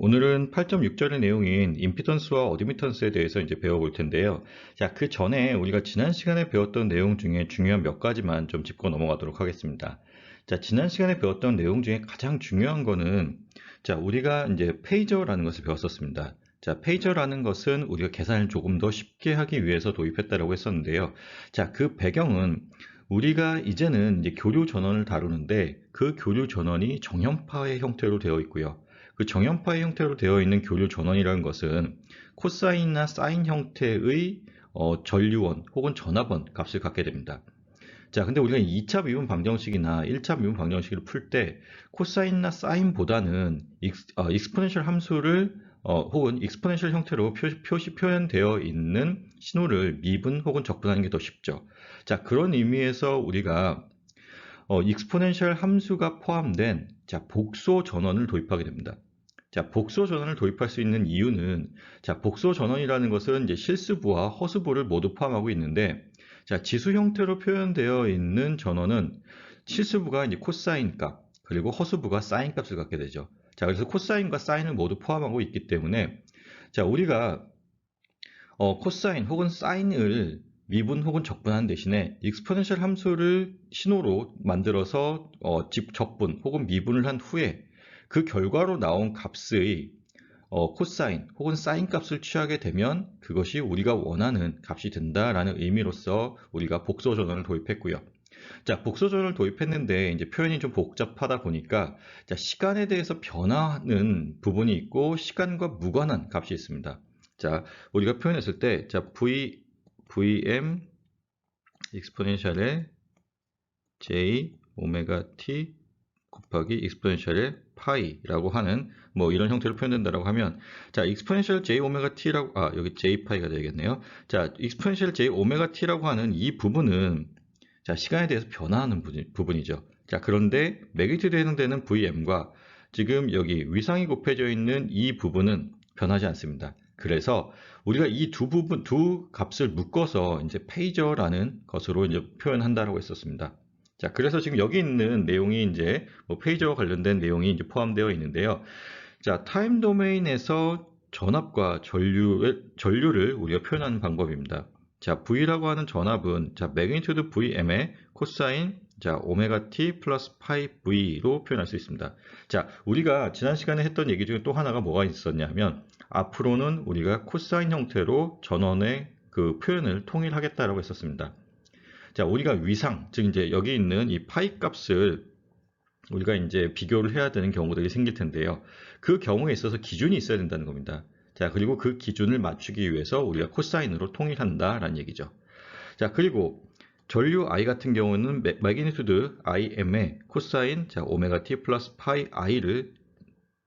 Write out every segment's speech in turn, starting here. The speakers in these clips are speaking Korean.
오늘은 8.6절의 내용인 임피던스와 어드미턴스에 대해서 이제 배워볼 텐데요. 자, 그 전에 우리가 지난 시간에 배웠던 내용 중에 중요한 몇 가지만 좀 짚고 넘어가도록 하겠습니다. 자, 지난 시간에 배웠던 내용 중에 가장 중요한 거는, 자, 우리가 이제 페이저라는 것을 배웠었습니다. 자, 페이저라는 것은 우리가 계산을 조금 더 쉽게 하기 위해서 도입했다라고 했었는데요. 자, 그 배경은 우리가 이제는 이제 교류 전원을 다루는데 그 교류 전원이 정형파의 형태로 되어 있고요. 그 정형파의 형태로 되어 있는 교류 전원이라는 것은 코사인이나 사인 형태의 전류원 혹은 전압원 값을 갖게 됩니다. 자, 근데 우리가 2차 미분 방정식이나 1차 미분 방정식을 풀 때 코사인이나 사인보다는 익스포넨셜 함수를 혹은 익스포넨셜 형태로 표현되어 있는 신호를 미분 혹은 적분하는 게 더 쉽죠. 자, 그런 의미에서 우리가 익스포넨셜 함수가 포함된 복소 전원을 도입하게 됩니다. 자, 복소 전원을 도입할 수 있는 이유는, 자, 복소 전원이라는 것은 이제 실수부와 허수부를 모두 포함하고 있는데, 자, 지수 형태로 표현되어 있는 전원은 실수부가 이제 코사인 값, 그리고 허수부가 사인 값을 갖게 되죠. 자, 그래서 코사인과 사인을 모두 포함하고 있기 때문에, 자, 우리가 코사인 혹은 사인을 미분 혹은 적분하는 대신에 익스포넨셜 함수를 신호로 만들어서 적분 혹은 미분을 한 후에 그 결과로 나온 값의 코사인 혹은 사인 값을 취하게 되면 그것이 우리가 원하는 값이 된다라는 의미로서 우리가 복소 전원을 도입했고요. 자, 복소 전원을 도입했는데 이제 표현이 좀 복잡하다 보니까, 자, 시간에 대해서 변화하는 부분이 있고 시간과 무관한 값이 있습니다. 자, 우리가 표현했을 때, 자, Vm 익스포넨셜의 J 오메가 T 곱하기 익스포넨셜의 파이라고 하는 뭐 이런 형태로 표현된다라고 하면, 자, 익스포넨셜 J 오메가 T라고, 여기 J 파이가 되겠네요. 자, 익스포넨셜 J 오메가 T라고 하는 이 부분은, 자, 시간에 대해서 변화하는 부분이죠. 자, 그런데 매그니튜드에 해당되는 Vm과 지금 여기 위상이 곱해져 있는 이 부분은 변하지 않습니다. 그래서 우리가 이 두 값을 묶어서 이제 페이저라는 것으로 이제 표현한다라고 했었습니다. 자, 그래서 지금 여기 있는 내용이 이제 뭐 페이저와 관련된 내용이 이제 포함되어 있는데요. 자, 타임 도메인에서 전압과 전류를 우리가 표현하는 방법입니다. 자, V라고 하는 전압은, 자, 매그니튜드 Vm의 코사인, 자, 오메가 T 플러스 파이 V로 표현할 수 있습니다. 자, 우리가 지난 시간에 했던 얘기 중에 또 하나가 뭐가 있었냐면, 앞으로는 우리가 코사인 형태로 전원의 그 표현을 통일하겠다라고 했었습니다. 자, 우리가 위상, 즉 이제 여기 있는 이 파이 값을 우리가 이제 비교를 해야 되는 경우들이 생길 텐데요. 그 경우에 있어서 기준이 있어야 된다는 겁니다. 자, 그리고 그 기준을 맞추기 위해서 우리가 코사인으로 통일한다라는 얘기죠. 자, 그리고 전류 I 같은 경우는 매그니튜드 Im의 코사인, 자, 오메가 T 플러스 파이 I를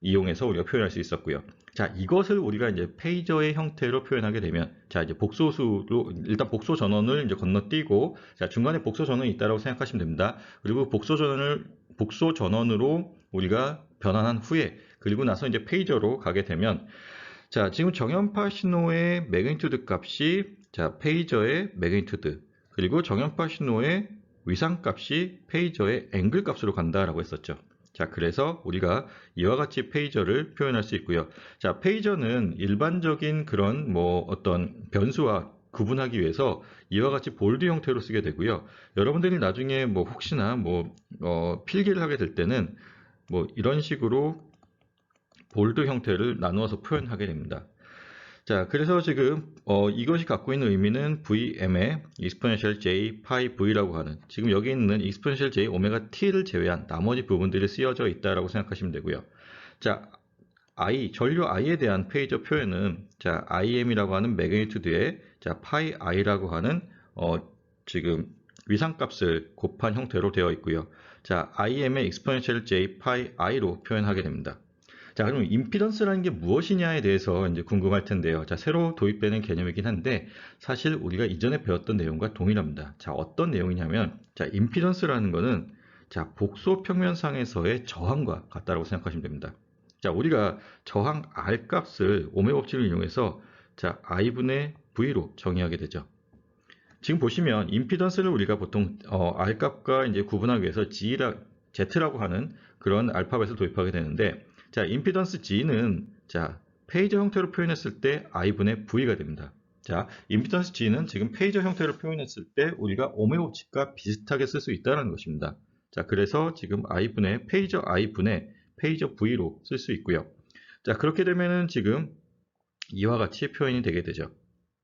이용해서 우리가 표현할 수 있었고요. 자, 이것을 우리가 이제 페이저의 형태로 표현하게 되면, 자, 이제 복소수로, 일단 복소 전원을 이제 건너뛰고, 자, 중간에 복소 전원이 있다고 생각하시면 됩니다. 그리고 복소 전원으로 우리가 변환한 후에, 그리고 나서 이제 페이저로 가게 되면, 자, 지금 정연파 신호의 매그니튜드 값이, 자, 페이저의 매그니튜드, 그리고 정연파 신호의 위상 값이 페이저의 앵글 값으로 간다라고 했었죠. 자, 그래서 우리가 이와 같이 페이저를 표현할 수 있고요. 자, 페이저는 일반적인 그런 뭐 어떤 변수와 구분하기 위해서 이와 같이 볼드 형태로 쓰게 되고요. 여러분들이 나중에 뭐 혹시나 뭐 필기를 하게 될 때는 뭐 이런 식으로 볼드 형태를 나누어서 표현하게 됩니다. 자, 그래서 지금 이것이 갖고 있는 의미는 Vm의 exponential j pi v라고 하는, 지금 여기 있는 exponential j 오메가 t를 제외한 나머지 부분들이 쓰여져 있다라고 생각하시면 되고요. 자, 전류 i에 대한 페이저 표현은, 자, im이라고 하는 매그니튜드에, 자, pi i라고 하는 지금 위상값을 곱한 형태로 되어 있고요. 자, im의 exponential j pi i로 표현하게 됩니다. 자, 그럼 임피던스라는 게 무엇이냐에 대해서 이제 궁금할 텐데요. 자, 새로 도입되는 개념이긴 한데 사실 우리가 이전에 배웠던 내용과 동일합니다. 자, 어떤 내용이냐면, 자, 임피던스라는 거는, 자, 복소 평면상에서의 저항과 같다고 생각하시면 됩니다. 자, 우리가 저항 R 값을 오메 법칙을 이용해서, 자, I분의 V로 정의하게 되죠. 지금 보시면 임피던스를 우리가 보통 R 값과 이제 구분하기 위해서 Z라고 하는 그런 알파벳을 도입하게 되는데, 자, 임피던스 G는 자, 페이저 형태로 표현했을 때 I분의 V가 됩니다. 자, 임피던스 G는 지금 페이저 형태로 표현했을 때 우리가 오메 법칙과 비슷하게 쓸 수 있다는 것입니다. 자, 그래서 지금 I분의 페이저 I분의 페이저 V로 쓸 수 있고요. 자, 그렇게 되면은 지금 이와 같이 표현이 되게 되죠.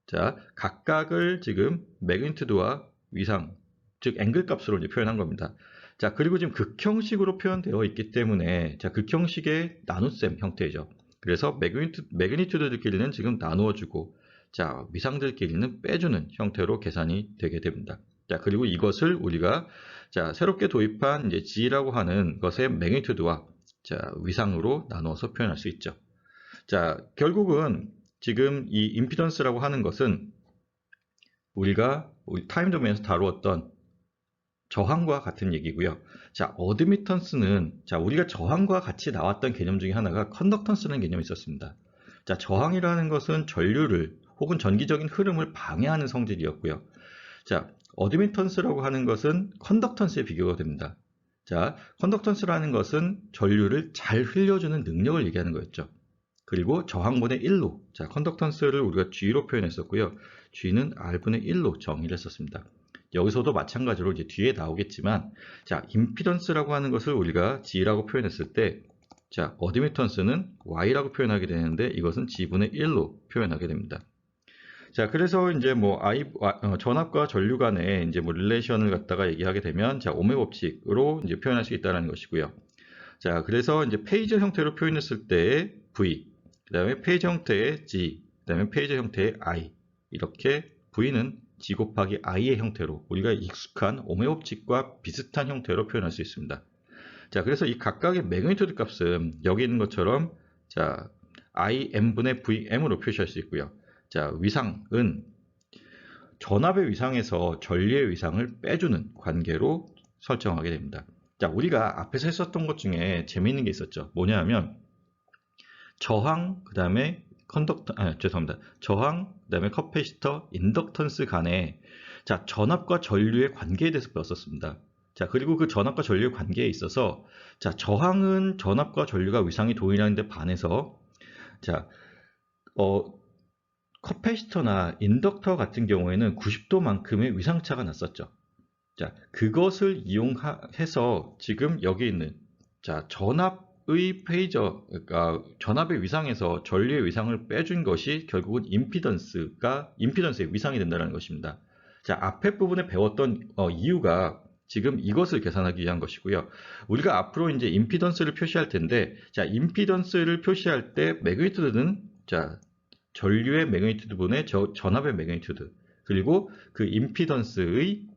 자, 각각을 지금 매그니튜드와 위상, 즉 앵글 값으로 이제 표현한 겁니다. 자, 그리고 지금 극형식으로 표현되어 있기 때문에 자, 극형식의 나눗셈 형태죠. 그래서 매그니튜드들끼리는 지금 나누어주고 자, 위상들끼리는 빼주는 형태로 계산이 되게 됩니다. 자, 그리고 이것을 우리가 자, 새롭게 도입한 이제 G라고 하는 것의 매그니튜드와 자, 위상으로 나누어서 표현할 수 있죠. 자, 결국은 지금 이 임피던스라고 하는 것은 우리가 타임 도메인에서 다루었던 저항과 같은 얘기고요. 자, 어드미턴스는 자, 우리가 저항과 같이 나왔던 개념 중에 하나가 컨덕턴스라는 개념이 있었습니다. 자, 저항이라는 것은 전류를 혹은 전기적인 흐름을 방해하는 성질이었고요. 자, 어드미턴스라고 하는 것은 컨덕턴스에 비교가 됩니다. 자, 컨덕턴스라는 것은 전류를 잘 흘려주는 능력을 얘기하는 거였죠. 그리고 저항분의 1로, 자, 컨덕턴스를 우리가 G로 표현했었고요. G는 R분의 1로 정의를 했었습니다. 여기서도 마찬가지로 이제 뒤에 나오겠지만, 자, 임피던스라고 하는 것을 우리가 G라고 표현했을 때, 자, 어드미턴스는 Y라고 표현하게 되는데, 이것은 G분의 1로 표현하게 됩니다. 자, 그래서 이제 뭐 전압과 전류 간의 이제 뭐 릴레이션을 갖다가 얘기하게 되면, 자, 오메 법칙으로 이제 표현할 수 있다는 것이고요. 자, 그래서 이제 페이저 형태로 표현했을 때의 V, 그 다음에 페이저 형태의 G, 그 다음에 페이저 형태의 I, 이렇게 V는 G 곱하기 I의 형태로 우리가 익숙한 오메 법칙과 비슷한 형태로 표현할 수 있습니다. 자, 그래서 이 각각의 매그니튜드 값은 여기 있는 것처럼 자, IM분의 VM으로 표시할 수 있고요. 자, 위상은 전압의 위상에서 전류의 위상을 빼주는 관계로 설정하게 됩니다. 자, 우리가 앞에서 했었던 것 중에 재미있는 게 있었죠. 뭐냐 하면 저항, 그 다음에 저항, 그 다음에 커패시터, 인덕턴스 간에 자, 전압과 전류의 관계에 대해서 배웠었습니다. 자, 그리고 그 전압과 전류의 관계에 있어서 자, 저항은 전압과 전류가 위상이 동일한 데 반해서 자, 커패시터나 인덕터 같은 경우에는 90도만큼의 위상차가 났었죠. 자, 그것을 이용해서 지금 여기 있는 자, 전압의 페이저, 그러니까 전압의 위상에서 전류의 위상을 빼준 것이 결국은 임피던스의 위상이 된다는 것입니다. 자, 앞에 부분에 배웠던 이유가 지금 이것을 계산하기 위한 것이고요. 우리가 앞으로 이제 임피던스를 표시할 텐데, 자, 임피던스를 표시할 때 매그니튜드는 자, 전류의 매그니튜드분의 전압의 매그니튜드, 그리고 그 임피던스의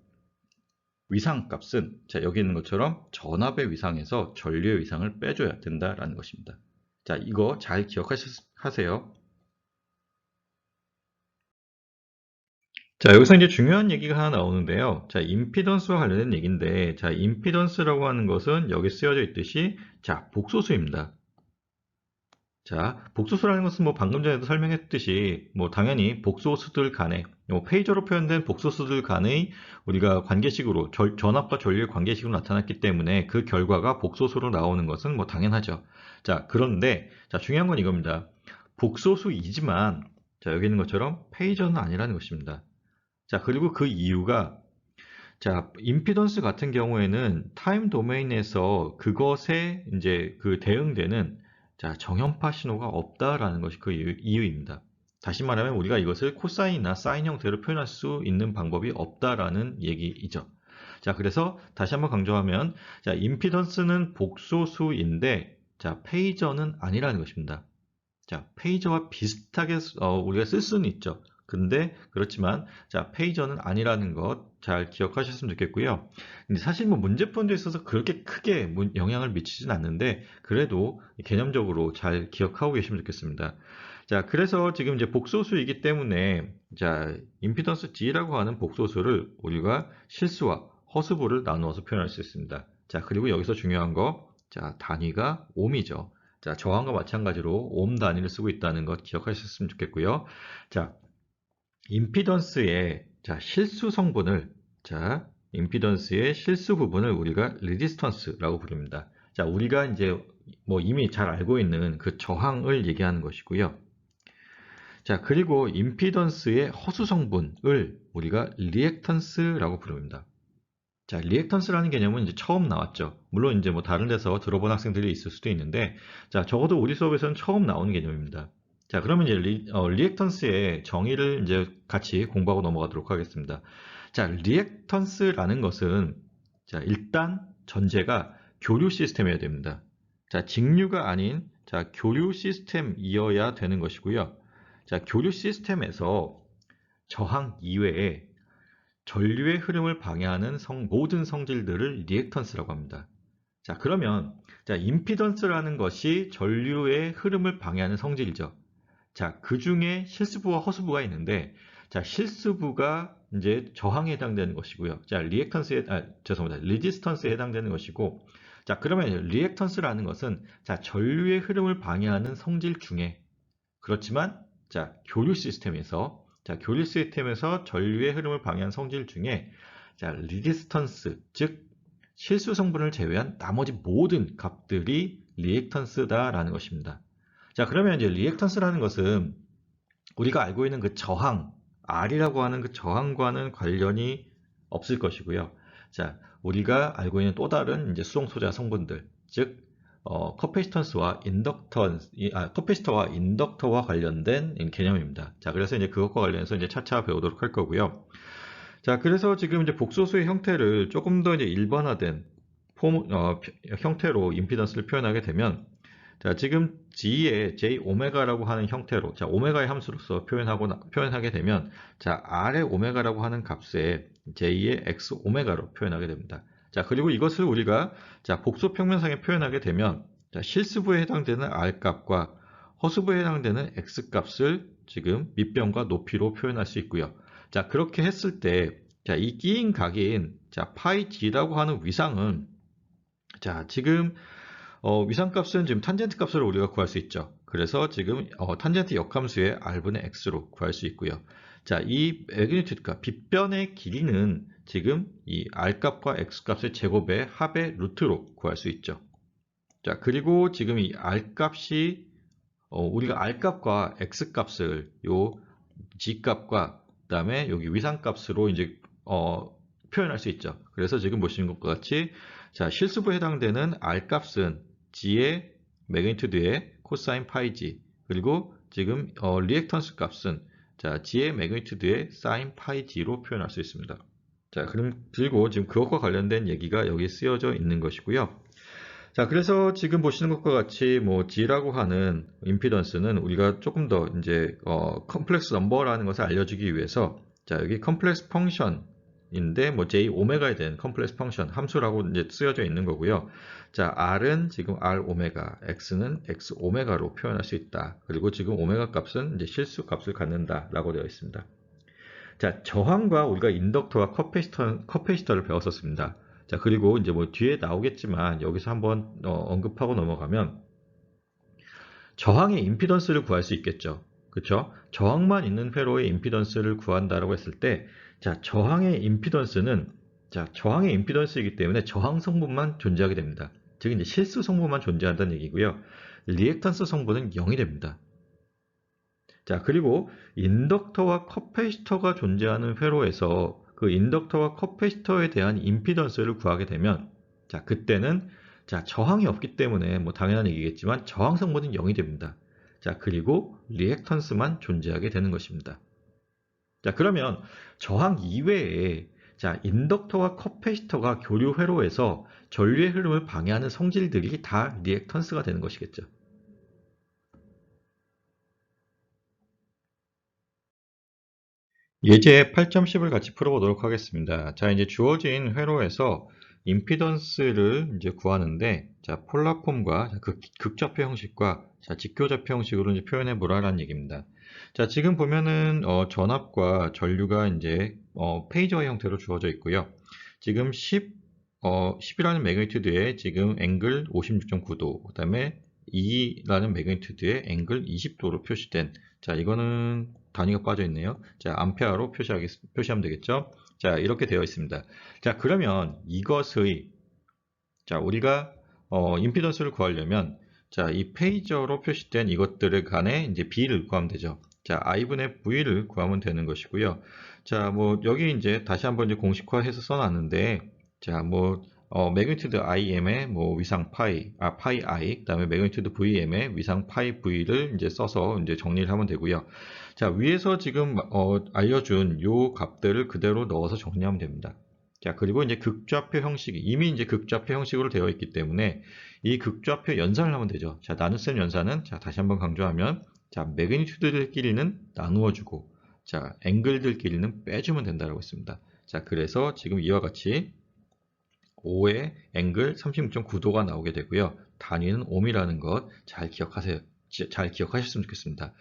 위상값은 자, 여기 있는 것처럼 전압의 위상에서 전류의 위상을 빼줘야 된다라는 것입니다. 자, 이거 잘 기억하세요. 자, 여기서 이제 중요한 얘기가 하나 나오는데요. 자, 임피던스와 관련된 얘기인데, 자, 임피던스라고 하는 것은 여기 쓰여져 있듯이, 자, 복소수입니다. 자, 복소수라는 것은 뭐 방금 전에도 설명했듯이, 뭐 당연히 복소수들 간의, 뭐 페이저로 표현된 복소수들 간의 우리가 관계식으로, 전압과 전류의 관계식으로 나타났기 때문에 그 결과가 복소수로 나오는 것은 뭐 당연하죠. 자, 그런데, 자, 중요한 건 이겁니다. 복소수이지만, 자, 여기 있는 것처럼 페이저는 아니라는 것입니다. 자, 그리고 그 이유가 자, 임피던스 같은 경우에는 타임 도메인에서 그것에 이제 그 대응되는 자, 정연파 신호가 없다라는 것이 그 이유입니다. 다시 말하면 우리가 이것을 코사인이나 사인 형태로 표현할 수 있는 방법이 없다라는 얘기이죠. 자, 그래서 다시 한번 강조하면 자, 임피던스는 복소수인데 자, 페이저는 아니라는 것입니다. 자, 페이저와 비슷하게 우리가 쓸 수는 있죠. 근데 그렇지만 자, 페이저는 아니라는 것 잘 기억하셨으면 좋겠고요. 근데 사실 뭐 문제풀이에 있어서 그렇게 크게 영향을 미치진 않는데 그래도 개념적으로 잘 기억하고 계시면 좋겠습니다. 자, 그래서 지금 이제 복소수이기 때문에 자, 임피던스 G라고 하는 복소수를 우리가 실수와 허수부를 나누어서 표현할 수 있습니다. 자, 그리고 여기서 중요한 거 자, 단위가 옴이죠. 자, 저항과 마찬가지로 옴 단위를 쓰고 있다는 것 기억하셨으면 좋겠고요. 자, 임피던스의 자, 실수 성분을 자, 임피던스의 실수 부분을 우리가 레지스턴스라고 부릅니다. 자, 우리가 이제 뭐 이미 잘 알고 있는 그 저항을 얘기하는 것이고요. 자, 그리고 임피던스의 허수 성분을 우리가 리액턴스라고 부릅니다. 자, 리액턴스라는 개념은 이제 처음 나왔죠. 물론 이제 뭐 다른 데서 들어본 학생들이 있을 수도 있는데, 자, 적어도 우리 수업에서는 처음 나오는 개념입니다. 자, 그러면 이제 리액턴스의 정의를 이제 같이 공부하고 넘어가도록 하겠습니다. 자, 리액턴스라는 것은, 자, 일단 전제가 교류 시스템이어야 됩니다. 자, 직류가 아닌, 자, 교류 시스템이어야 되는 것이고요. 자, 교류 시스템에서 저항 이외에 전류의 흐름을 방해하는 모든 성질들을 리액턴스라고 합니다. 자, 그러면 자, 임피던스라는 것이 전류의 흐름을 방해하는 성질이죠. 자, 그 중에 실수부와 허수부가 있는데, 자, 실수부가 이제 저항에 해당되는 것이고요. 자, 죄송합니다. 레지스턴스에 해당되는 것이고, 자, 그러면 리액턴스라는 것은 자, 전류의 흐름을 방해하는 성질 중에 그렇지만 자, 교류 시스템에서 전류의 흐름을 방해하는 성질 중에 자, 리지스턴스, 즉 실수 성분을 제외한 나머지 모든 값들이 리액턴스다라는 것입니다. 자, 그러면 이제 리액턴스라는 것은 우리가 알고 있는 그 저항, R이라고 하는 그 저항과는 관련이 없을 것이고요. 자, 우리가 알고 있는 또 다른 이제 수동 소자 성분들, 즉 커패시터와 인덕터와 관련된 개념입니다. 자, 그래서 이제 그것과 관련해서 이제 차차 배우도록 할 거고요. 자, 그래서 지금 이제 복소수의 형태를 조금 더 이제 일반화된 형태로 임피던스를 표현하게 되면, 자, 지금 G의 J 오메가라고 하는 형태로, 자, 오메가의 함수로서 표현하게 되면, 자, R의 오메가라고 하는 값에 J의 X 오메가로 표현하게 됩니다. 자, 그리고 이것을 우리가, 자, 복소 평면상에 표현하게 되면, 자, 실수부에 해당되는 R 값과 허수부에 해당되는 X 값을 지금 밑변과 높이로 표현할 수 있고요. 자, 그렇게 했을 때, 자, 이 끼인 각인, 자, 파이 G라고 하는 위상은, 자, 지금, 위상값은 지금 탄젠트 값으로 우리가 구할 수 있죠. 그래서 지금, 탄젠트 역함수의 R분의 X로 구할 수 있고요. 자, 이 매그니튜드가 빗변의 길이는 지금 이 R 값과 X 값의 제곱의 합의 루트로 구할 수 있죠. 자, 그리고 지금 이 R 값이, 우리가 R 값과 X 값을 요 G 값과 그다음에 여기 위상 값으로 이제, 표현할 수 있죠. 그래서 지금 보시는 것과 같이, 자, 실수부에 해당되는 R 값은 G의 매그니튜드의 코사인 파이 G, 그리고 지금 리액턴스 값은 자, G의 매그니튜드의 사인 파이 G로 표현할 수 있습니다. 자, 그리고 지금 그것과 관련된 얘기가 여기 쓰여져 있는 것이고요. 자, 그래서 지금 보시는 것과 같이 뭐 G라고 하는 임피던스는 우리가 조금 더 이제 컴플렉스 넘버라는 것을 알려주기 위해서, 자, 여기 컴플렉스 펑션인데 뭐 J 오메가에 대한 컴플렉스 펑션 함수라고 이제 쓰여져 있는 거고요. 자, R은 지금 R 오메가, X는 X 오메가로 표현할 수 있다. 그리고 지금 오메가 값은 이제 실수 값을 갖는다라고 되어 있습니다. 자, 저항과 우리가 인덕터와 커패시터를 배웠었습니다. 자, 그리고 이제 뭐 뒤에 나오겠지만 여기서 한번 언급하고 넘어가면 저항의 임피던스를 구할 수 있겠죠. 그렇죠? 저항만 있는 회로의 임피던스를 구한다라고 했을 때, 자, 저항의 임피던스이기 때문에 저항 성분만 존재하게 됩니다. 즉 이제 실수 성분만 존재한다는 얘기고요. 리액턴스 성분은 0이 됩니다. 자, 그리고 인덕터와 커패시터가 존재하는 회로에서 그 인덕터와 커패시터에 대한 임피던스를 구하게 되면, 자, 그때는, 자, 저항이 없기 때문에 뭐 당연한 얘기겠지만 저항 성분은 0이 됩니다. 자, 그리고 리액턴스만 존재하게 되는 것입니다. 자, 그러면 저항 이외에, 자, 인덕터와 커패시터가 교류 회로에서 전류의 흐름을 방해하는 성질들이 다 리액턴스가 되는 것이겠죠. 예제 8.10을 같이 풀어보도록 하겠습니다. 자, 이제 주어진 회로에서 임피던스를 이제 구하는데, 자, 폴라폼과 극좌표 형식과 자, 직교좌표 형식으로 이제 표현해 보라라는 얘기입니다. 자, 지금 보면은 전압과 전류가 이제 페이저의 형태로 주어져 있고요. 지금 10이라는 매그니튜드의 지금 앵글 56.9도, 그 다음에 2라는 매그니튜드의 앵글 20도로 표시된, 자, 이거는 단위가 빠져 있네요. 자, 암페어로 표시하면 되겠죠. 자, 이렇게 되어 있습니다. 자, 그러면 이것의, 자, 우리가 임피던스를 구하려면 자, 이 페이저로 표시된 이것들을 간에 이제 B를 구하면 되죠. 자, I분의 V를 구하면 되는 것이고요. 자, 뭐 여기 이제 다시 한번 이제 공식화해서 써놨는데, 자, 뭐 매그니튜드 IM의 뭐 위상 파이 I, 그다음에 매그니튜드 VM의 위상 파이 V를 이제 써서 이제 정리를 하면 되고요. 자, 위에서 지금 알려준 요 값들을 그대로 넣어서 정리하면 됩니다. 자, 그리고 이제 극좌표 형식이 이미 이제 극좌표 형식으로 되어 있기 때문에 이 극좌표 연산을 하면 되죠. 자, 나눗셈 연산은 자, 다시 한번 강조하면 자, 매그니튜드들끼리는 나누어주고 자, 앵글들끼리는 빼주면 된다고 했습니다. 자, 그래서 지금 이와 같이 5의 앵글 36.9도가 나오게 되고요. 단위는 옴이라는 것 잘 기억하세요. 잘 기억하셨으면 좋겠습니다.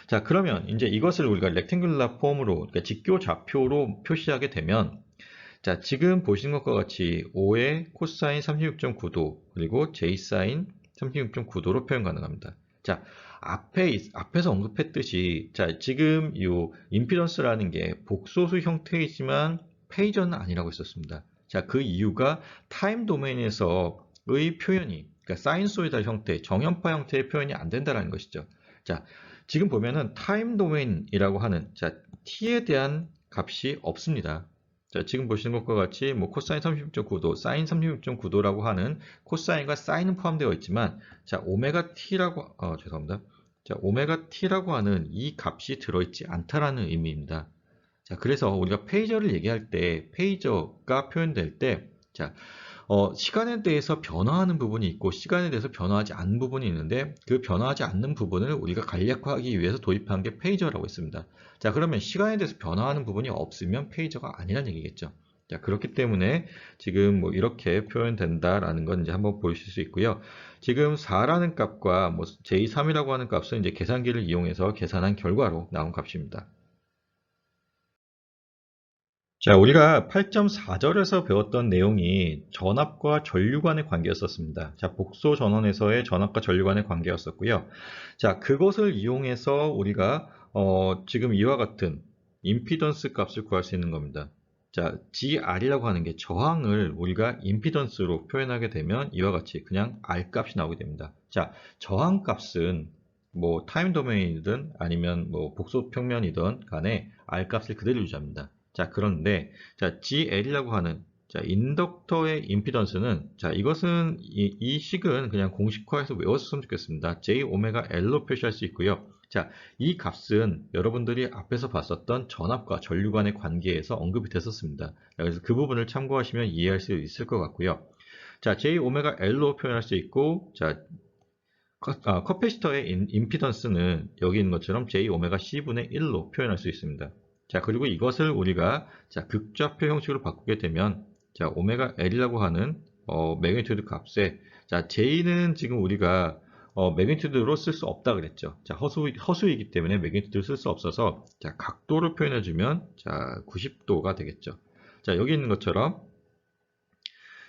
자, 그러면 이제 이것을 우리가 렉탱귤라 폼으로, 그러니까 직교 좌표로 표시하게 되면, 자, 지금 보시는 것과 같이 5의 코사인 36.9도, 그리고 J사인 36.9도로 표현 가능합니다. 자, 앞에서 언급했듯이, 자, 지금 이 임피던스라는 게 복소수 형태이지만 페이저는 아니라고 했었습니다. 자, 그 이유가 타임 도메인에서의 표현이, 그러니까 사인소이달 형태, 정연파 형태의 표현이 안 된다는 것이죠. 자, 지금 보면은 타임 도메인이라고 하는, 자, t에 대한 값이 없습니다. 자, 지금 보시는 것과 같이 뭐 코사인 36.9도, 사인 36.9도라고 하는 코사인과 사인은 포함되어 있지만, 자, 오메가 t라고, 죄송합니다. 자, 오메가 t라고 하는 이 값이 들어있지 않다라는 의미입니다. 자, 그래서 우리가 페이저를 얘기할 때, 페이저가 표현될 때, 자, 시간에 대해서 변화하는 부분이 있고, 시간에 대해서 변화하지 않는 부분이 있는데, 그 변화하지 않는 부분을 우리가 간략화하기 위해서 도입한 게 페이저라고 했습니다. 자, 그러면 시간에 대해서 변화하는 부분이 없으면 페이저가 아니란 얘기겠죠. 자, 그렇기 때문에 지금 뭐 이렇게 표현된다라는 건 이제 한번 보실 수 있고요. 지금 4라는 값과 뭐 J3이라고 하는 값은 이제 계산기를 이용해서 계산한 결과로 나온 값입니다. 자, 우리가 8.4절에서 배웠던 내용이 전압과 전류 간의 관계였었습니다. 자, 복소 전원에서의 전압과 전류 간의 관계였었고요. 자, 그것을 이용해서 우리가 지금 이와 같은 임피던스 값을 구할 수 있는 겁니다. 자, GR이라고 하는 게 저항을 우리가 임피던스로 표현하게 되면 이와 같이 그냥 R 값이 나오게 됩니다. 자, 저항 값은 뭐 타임 도메인이든 아니면 뭐 복소 평면이든 간에 R 값을 그대로 유지합니다. 자, 그런데, 자, GL이라고 하는, 자, 인덕터의 임피던스는, 자, 이것은, 이 식은 그냥 공식화해서 외웠으면 좋겠습니다. J 오메가 L로 표시할 수 있고요. 자, 이 값은 여러분들이 앞에서 봤었던 전압과 전류 간의 관계에서 언급이 됐었습니다. 그래서 그 부분을 참고하시면 이해할 수 있을 것 같고요. 자, J 오메가 L로 표현할 수 있고, 자, 커패시터의 임피던스는 여기 있는 것처럼 J 오메가 C분의 1로 표현할 수 있습니다. 자, 그리고 이것을 우리가 자, 극좌표 형식으로 바꾸게 되면 자, 오메가 L이라고 하는 매그니튜드 값에 자, J는 지금 우리가 매그니튜드로 쓸 수 없다 그랬죠. 자, 허수이기 때문에 매그니튜드를 쓸 수 없어서 자, 각도를 표현해 주면 자, 90도가 되겠죠. 자, 여기 있는 것처럼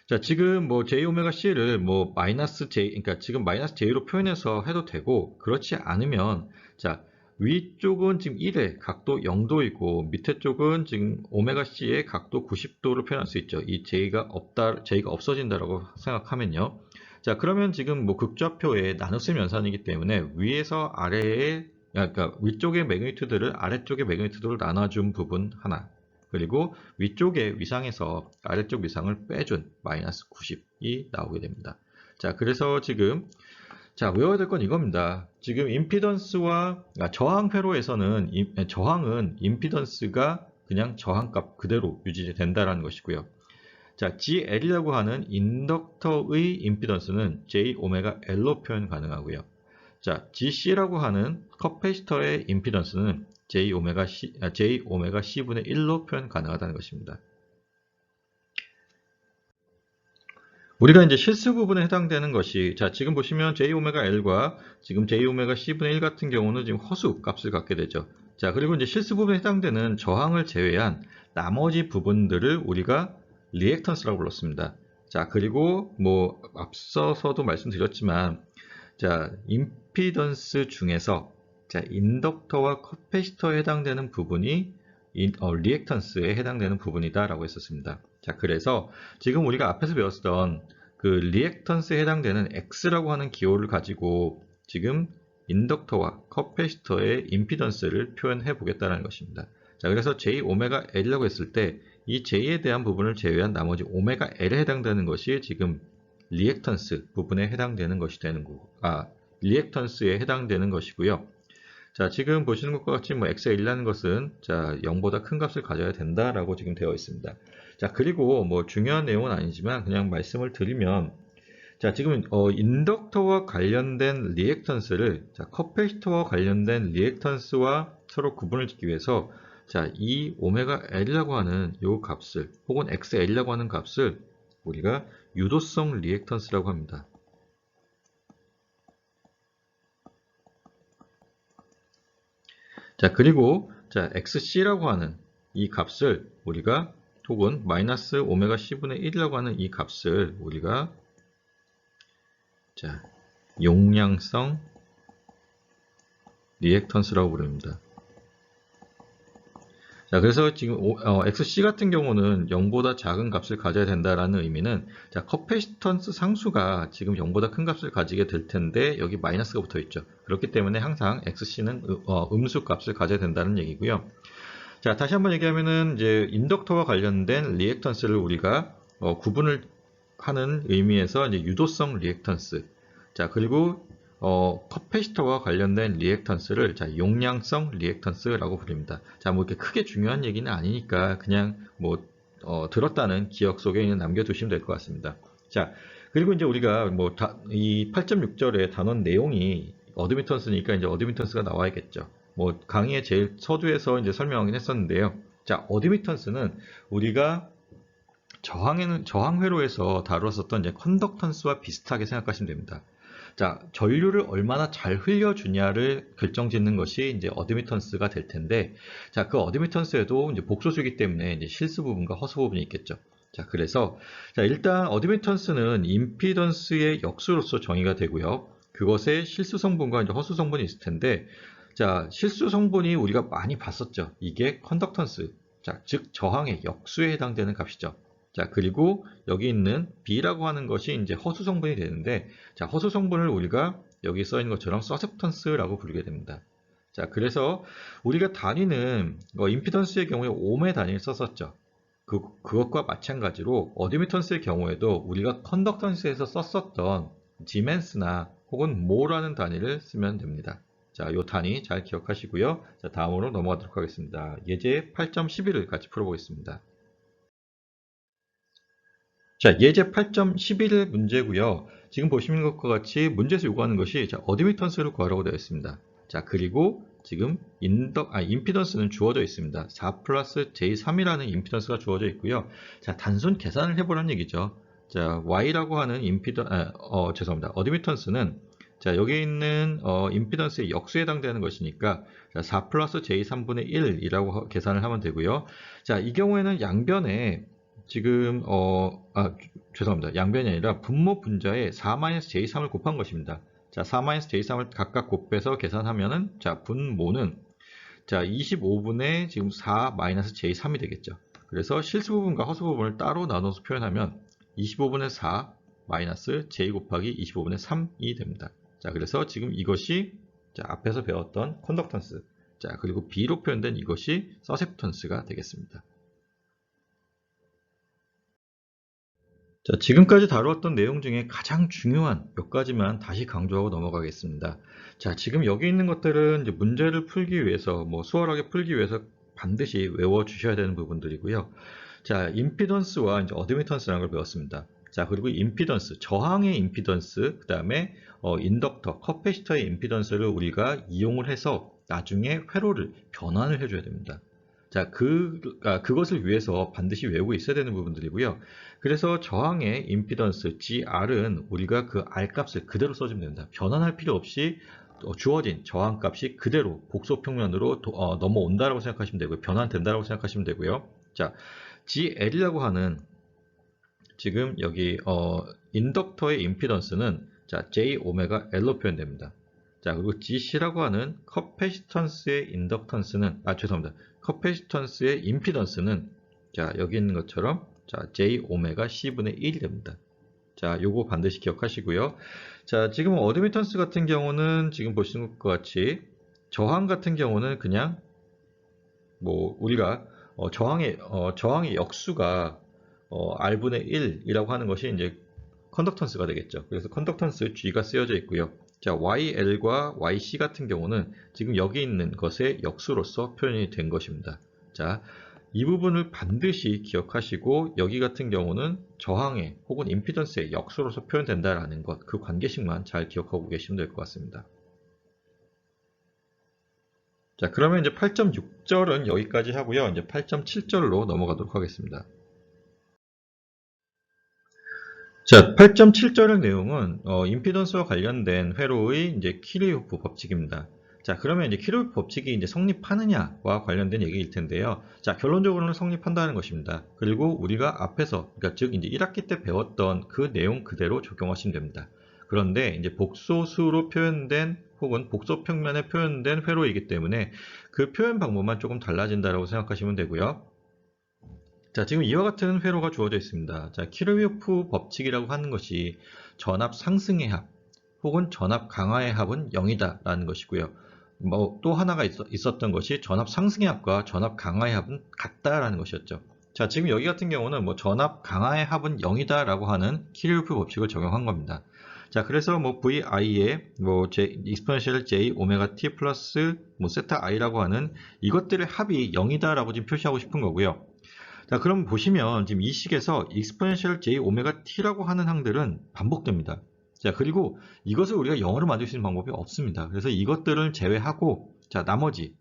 자, 지금 뭐 J 오메가 C를 뭐 마이너스 J, 그러니까 지금 마이너스 J로 표현해서 해도 되고, 그렇지 않으면, 자, 위쪽은 지금 1의 각도 0도이고, 밑에 쪽은 지금 오메가 C의 각도 90도로 표현할 수 있죠. 이 J가 없어진다라고 생각하면요. 자, 그러면 지금 뭐 극좌표의 나눗셈 연산이기 때문에 위에서 아래에, 그러니까 위쪽의 매그니튜드를 아래쪽의 매그니튜드로 나눠준 부분 하나. 그리고 위쪽의 위상에서 아래쪽 위상을 빼준 마이너스 90이 나오게 됩니다. 자, 그래서 지금 자, 외워야 될 건 이겁니다. 지금 임피던스와 저항 회로에서는 저항은 임피던스가 그냥 저항값 그대로 유지된다라는 것이고요. 자, GL이라고 하는 인덕터의 임피던스는 J 오메가 L로 표현 가능하고요. 자, GC라고 하는 커패시터의 임피던스는 J 오메가 C분의 1로 표현 가능하다는 것입니다. 우리가 이제 실수 부분에 해당되는 것이, 자, 지금 보시면 J 오메가 L과 지금 J 오메가 C분의 1 같은 경우는 지금 허수 값을 갖게 되죠. 자, 그리고 이제 실수 부분에 해당되는 저항을 제외한 나머지 부분들을 우리가 리액턴스라고 불렀습니다. 자, 그리고 뭐 앞서서도 말씀드렸지만, 자, 임피던스 중에서 자, 인덕터와 커패시터에 해당되는 부분이 리액턴스에 해당되는 부분이다 라고 했었습니다. 자, 그래서 지금 우리가 앞에서 배웠던 그 리액턴스에 해당되는 X라고 하는 기호를 가지고 지금 인덕터와 커패시터의 임피던스를 표현해 보겠다는 것입니다. 자, 그래서 J 오메가 L이라고 했을 때 이 J에 대한 부분을 제외한 나머지 오메가 L에 해당되는 것이 지금 리액턴스 부분에 해당되는 것이 되는 거고, 리액턴스에 해당되는 것이고요. 자, 지금 보시는 것과 같이 뭐 x가 1이라는 것은 자, 0보다 큰 값을 가져야 된다라고 지금 되어 있습니다. 자, 그리고 뭐 중요한 내용은 아니지만 그냥 말씀을 드리면 자, 지금 인덕터와 관련된 리액턴스를 자, 커패시터와 관련된 리액턴스와 서로 구분을 짓기 위해서 자, 이 오메가 L이라고 하는 요 값을 혹은 XL이라고 하는 값을 우리가 유도성 리액턴스라고 합니다. 자, 그리고 자, XC라고 하는 이 값을 우리가 혹은 마이너스 오메가 C분의 1이라고 하는 이 값을 우리가 자, 용량성 리액턴스라고 부릅니다. 자, 그래서 지금 XC 같은 경우는 0보다 작은 값을 가져야 된다라는 의미는 자, 커패시턴스 상수가 지금 0보다 큰 값을 가지게 될 텐데 여기 마이너스가 붙어 있죠. 그렇기 때문에 항상 XC는 음수 값을 가져야 된다는 얘기고요. 자, 다시 한번 얘기하면은 이제 인덕터와 관련된 리액턴스를 우리가 구분을 하는 의미에서 이제 유도성 리액턴스. 자, 그리고 커패시터와 관련된 리액턴스를 자, 용량성 리액턴스라고 부릅니다. 자, 뭐 이렇게 크게 중요한 얘기는 아니니까 그냥 뭐 들었다는 기억 속에 남겨두시면 될 것 같습니다. 자, 그리고 이제 우리가 뭐 이 8.6절의 단원 내용이 어드미턴스니까 이제 어드미턴스가 나와야겠죠. 뭐 강의의 제일 서두에서 이제 설명하긴 했었는데요. 자, 어드미턴스는 우리가 저항회로에서 다뤘었던 이제 컨덕턴스와 비슷하게 생각하시면 됩니다. 자, 전류를 얼마나 잘 흘려주냐를 결정짓는 것이 이제 어드미턴스가 될 텐데, 자, 그 어드미턴스에도 이제 복소수이기 때문에 이제 실수 부분과 허수 부분이 있겠죠. 자, 그래서 자, 일단 어드미턴스는 임피던스의 역수로서 정의가 되고요. 그것의 실수 성분과 이제 허수 성분이 있을 텐데, 자, 실수 성분이 우리가 많이 봤었죠. 이게 컨덕턴스, 자, 즉 저항의 역수에 해당되는 값이죠. 자, 그리고 여기 있는 B라고 하는 것이 이제 허수 성분이 되는데, 자, 허수 성분을 우리가 여기 써 있는 것처럼 서셉턴스라고 부르게 됩니다. 자, 그래서 우리가 단위는 임피던스의 경우에 옴의 단위를 썼었죠. 그것과 마찬가지로 어드미턴스의 경우에도 우리가 컨덕턴스에서 썼었던 지멘스나 혹은 모라는 단위를 쓰면 됩니다. 자, 요 단위 잘 기억하시고요. 자, 다음으로 넘어가도록 하겠습니다. 예제 8.11을 같이 풀어보겠습니다. 자, 예제 8.11 문제고요. 지금 보시는 것과 같이 문제에서 요구하는 것이 자, 어드미턴스를 구하라고 되어 있습니다. 자, 그리고 지금 임피던스는 주어져 있습니다. 4 플러스 J3이라는 임피던스가 주어져 있고요. 자, 단순 계산을 해보라는 얘기죠. 자, Y라고 하는 죄송합니다. 어드미턴스는 자, 여기 있는 임피던스의 역수에 해당되는 것이니까 자, 4 플러스 J3분의 1이라고 계산을 하면 되고요. 자, 이 경우에는 양변에 지금 죄송합니다. 양변이 아니라 분모 분자에 4-J3을 곱한 것입니다. 자, 4-J3을 각각 곱해서 계산하면은 자, 분모는 자, 25분의 지금 4-J3이 되겠죠. 그래서 실수 부분과 허수 부분을 따로 나눠서 표현하면 25분의 4 마이너스 J 곱하기 25분의 3이 됩니다. 자, 그래서 지금 이것이 자, 앞에서 배웠던 컨덕턴스. 자, 그리고 B로 표현된 이것이 서셉턴스가 되겠습니다. 자, 지금까지 다루었던 내용 중에 가장 중요한 몇 가지만 다시 강조하고 넘어가겠습니다. 자, 지금 여기 있는 것들은 이제 문제를 풀기 위해서, 수월하게 풀기 위해서 반드시 외워 주셔야 되는 부분들이고요. 자, 임피던스와 이제 어드미턴스라는 걸 배웠습니다. 자, 그리고 임피던스, 저항의 임피던스, 그 다음에 인덕터, 커패시터의 임피던스를 우리가 이용을 해서 나중에 회로를 변환을 해줘야 됩니다. 자, 그것을 위해서 반드시 외우고 있어야 되는 부분들이고요. 그래서 저항의 임피던스 GR은 우리가 그 R 값을 그대로 써주면 됩니다. 변환할 필요 없이 주어진 저항 값이 그대로 복소 평면으로 넘어온다라고 생각하시면 되고요. 변환된다라고 생각하시면 되고요. 자, GL이라고 하는 지금 여기 인덕터의 임피던스는 자, J 오메가 L로 표현됩니다. 자, 그리고 GC라고 하는 커패시턴스의 인덕턴스는 죄송합니다. 커패시턴스의 임피던스는 자, 여기 있는 것처럼 자, J 오메가 C분의 1이 됩니다. 자, 요거 반드시 기억하시고요. 자, 지금 어드미턴스 같은 경우는 지금 보시는 것 같이 저항 같은 경우는 그냥 뭐 우리가 저항의 역수가 R분의 1이라고 하는 것이 이제 컨덕턴스가 되겠죠. 그래서 컨덕턴스 G가 쓰여져 있고요. 자, YL과 YC 같은 경우는 지금 여기 있는 것의 역수로서 표현이 된 것입니다. 자, 이 부분을 반드시 기억하시고 여기 같은 경우는 저항의 혹은 임피던스의 역수로서 표현된다라는 것, 그 관계식만 잘 기억하고 계시면 될 것 같습니다. 자, 그러면 이제 8.6절은 여기까지 하고요. 이제 8.7절로 넘어가도록 하겠습니다. 자, 8.7절의 내용은 임피던스와 관련된 회로의 이제 키르호프 법칙입니다. 자, 그러면 이제 키르호프 법칙이 이제 성립하느냐와 관련된 얘기일 텐데요. 자, 결론적으로는 성립한다는 것입니다. 그리고 우리가 앞에서, 그러니까 즉 이제 1학기 때 배웠던 그 내용 그대로 적용하시면 됩니다. 그런데 이제 복소수로 표현된 혹은 복소 평면에 표현된 회로이기 때문에 그 표현 방법만 조금 달라진다라고 생각하시면 되고요. 자, 지금 이와 같은 회로가 주어져 있습니다. 자, 키르호프 법칙이라고 하는 것이 전압 상승의 합 혹은 전압 강화의 합은 0이다 라는 것이고요. 뭐 또 하나가 있었던 것이 전압 상승의 합과 전압 강화의 합은 같다라는 것이었죠. 자, 지금 여기 같은 경우는 뭐 전압 강화의 합은 0이다 라고 하는 키르호프 법칙을 적용한 겁니다. 자, 그래서 뭐 VI에 뭐 exponential j 오메가 t 플러스 뭐 세타 i라고 하는 이것들의 합이 0이다 라고 지금 표시하고 싶은 거고요. 자, 그럼 보시면 지금 이 식에서 exponential j 오메가 t라고 하는 항들은 반복됩니다. 자, 그리고 이것을 우리가 영어로 만들 수 있는 방법이 없습니다. 그래서 이것들을 제외하고, 자, 나머지,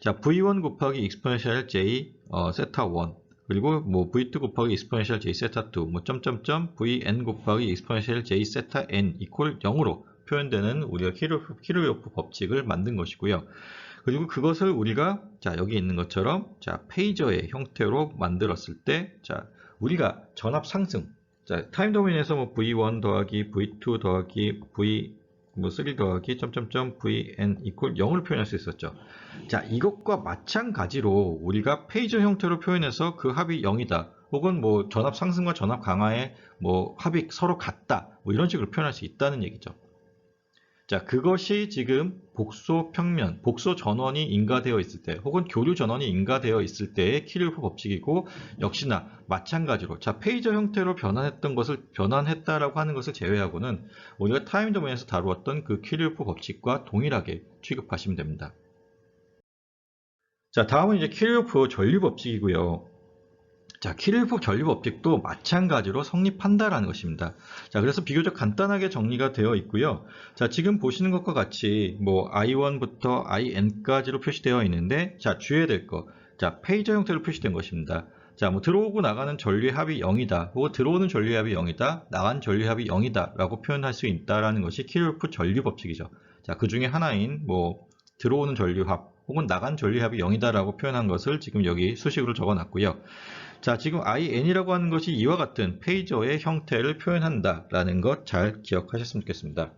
자, v1 곱하기 exponential j 세타 1, 그리고 뭐 v2 곱하기 exponential j 세타 2, 뭐 점점점 vn 곱하기 exponential j 세타 n 이퀄 0으로 표현되는 우리가 키르호프 법칙을 만든 것이고요. 그리고 그것을 우리가 자, 여기 있는 것처럼 자, 페이저의 형태로 만들었을 때 자, 우리가 전압 상승, 자, 타임 도메인에서 뭐 v1 더하기 v2 더하기 v3 더하기 점점점 vn 이퀄 0을 표현할 수 있었죠. 자, 이것과 마찬가지로 우리가 페이저 형태로 표현해서 그 합이 0이다. 혹은 뭐 전압 상승과 전압 강화의 뭐 합이 서로 같다. 뭐 이런 식으로 표현할 수 있다는 얘기죠. 자, 그것이 지금 복소 평면, 복소 전원이 인가되어 있을 때, 혹은 교류 전원이 인가되어 있을 때의 키르호프 법칙이고, 역시나 마찬가지로, 자, 페이저 형태로 변환했던 것을 변환했다라고 하는 것을 제외하고는 우리가 타임 도메인에서 다루었던 그 키르호프 법칙과 동일하게 취급하시면 됩니다. 자, 다음은 이제 키르호프 전류 법칙이고요. 자, 키르호프 전류 법칙도 마찬가지로 성립한다라는 것입니다. 자, 그래서 비교적 간단하게 정리가 되어 있고요. 자, 지금 보시는 것과 같이 뭐 I1부터 IN까지로 표시되어 있는데, 자, 주의해야 될 것. 자, 페이저 형태로 표시된 것입니다. 자, 뭐 들어오고 나가는 전류의 합이 0이다. 혹은 들어오는 전류의 합이 0이다. 나간 전류의 합이 0이다. 라고 표현할 수 있다라는 것이 키르호프 전류 법칙이죠. 자, 그 중에 하나인 뭐 들어오는 전류합 혹은 나간 전류합이 0이다 라고 표현한 것을 지금 여기 수식으로 적어 놨고요. 자, 지금 IN이라고 하는 것이 이와 같은 페이저의 형태를 표현한다라는 것 잘 기억하셨으면 좋겠습니다.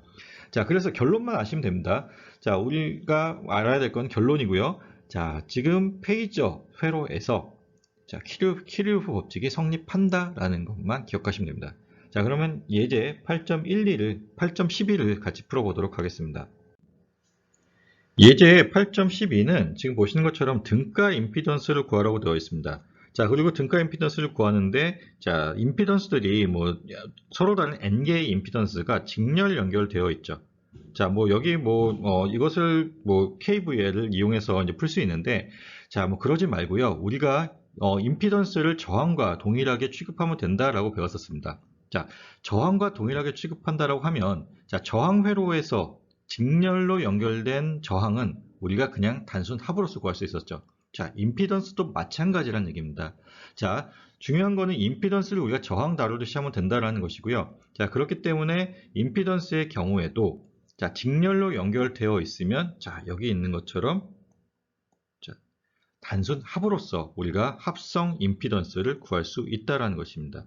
자, 그래서 결론만 아시면 됩니다. 자, 우리가 알아야 될 건 결론이고요. 자, 지금 페이저 회로에서 자, 키르호프 법칙이 성립한다라는 것만 기억하시면 됩니다. 자, 그러면 예제 8.11을 같이 풀어보도록 하겠습니다. 예제 8.12는 지금 보시는 것처럼 등가 임피던스를 구하라고 되어 있습니다. 자, 그리고 등가 임피던스를 구하는데, 자, 임피던스들이 뭐 서로 다른 n개의 임피던스가 직렬 연결되어 있죠. 자, 뭐 여기 뭐 이것을 뭐 KVL을 이용해서 이제 풀 수 있는데, 자, 뭐 그러지 말고요. 우리가 임피던스를 저항과 동일하게 취급하면 된다라고 배웠었습니다. 자, 저항과 동일하게 취급한다라고 하면, 자, 저항 회로에서 직렬로 연결된 저항은 우리가 그냥 단순 합으로서 구할 수 있었죠. 자, 임피던스도 마찬가지라는 얘기입니다. 자, 중요한 거는 임피던스를 우리가 저항 다루듯이 하면 된다라는 것이고요. 자, 그렇기 때문에 임피던스의 경우에도 자, 직렬로 연결되어 있으면 자, 여기 있는 것처럼 자, 단순 합으로서 우리가 합성 임피던스를 구할 수 있다라는 것입니다.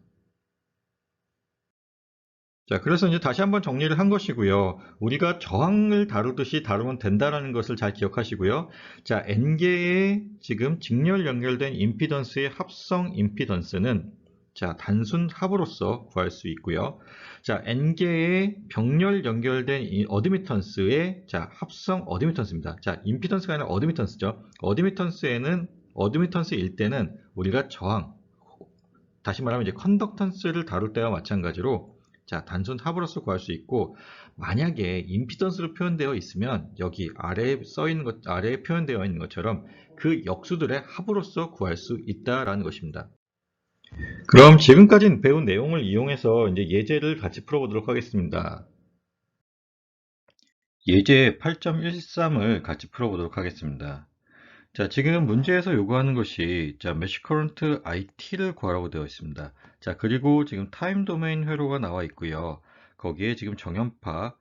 자, 그래서 이제 다시 한번 정리를 한 것이고요. 우리가 저항을 다루듯이 다루면 된다라는 것을 잘 기억하시고요. 자, n개의 지금 직렬 연결된 임피던스의 합성 임피던스는 자, 단순 합으로서 구할 수 있고요. 자, n개의 병렬 연결된 이 어드미턴스의 자, 합성 어드미턴스입니다. 자, 임피던스가 아니라 어드미턴스죠. 어드미턴스일 때는 우리가 저항, 다시 말하면 이제 컨덕턴스를 다룰 때와 마찬가지로 자, 단순 합으로서 구할 수 있고, 만약에 임피던스로 표현되어 있으면 여기 아래에 표현되어 있는 것처럼 그 역수들의 합으로서 구할 수 있다라는 것입니다. 그럼 지금까지 배운 내용을 이용해서 이제 예제를 같이 풀어보도록 하겠습니다. 예제 8.13을 같이 풀어보도록 하겠습니다. 자, 지금 문제에서 요구하는 것이 자, 메쉬 커런트 IT를 구하라고 되어 있습니다. 자, 그리고 지금 타임 도메인 회로가 나와 있고요. 거기에 지금 정연파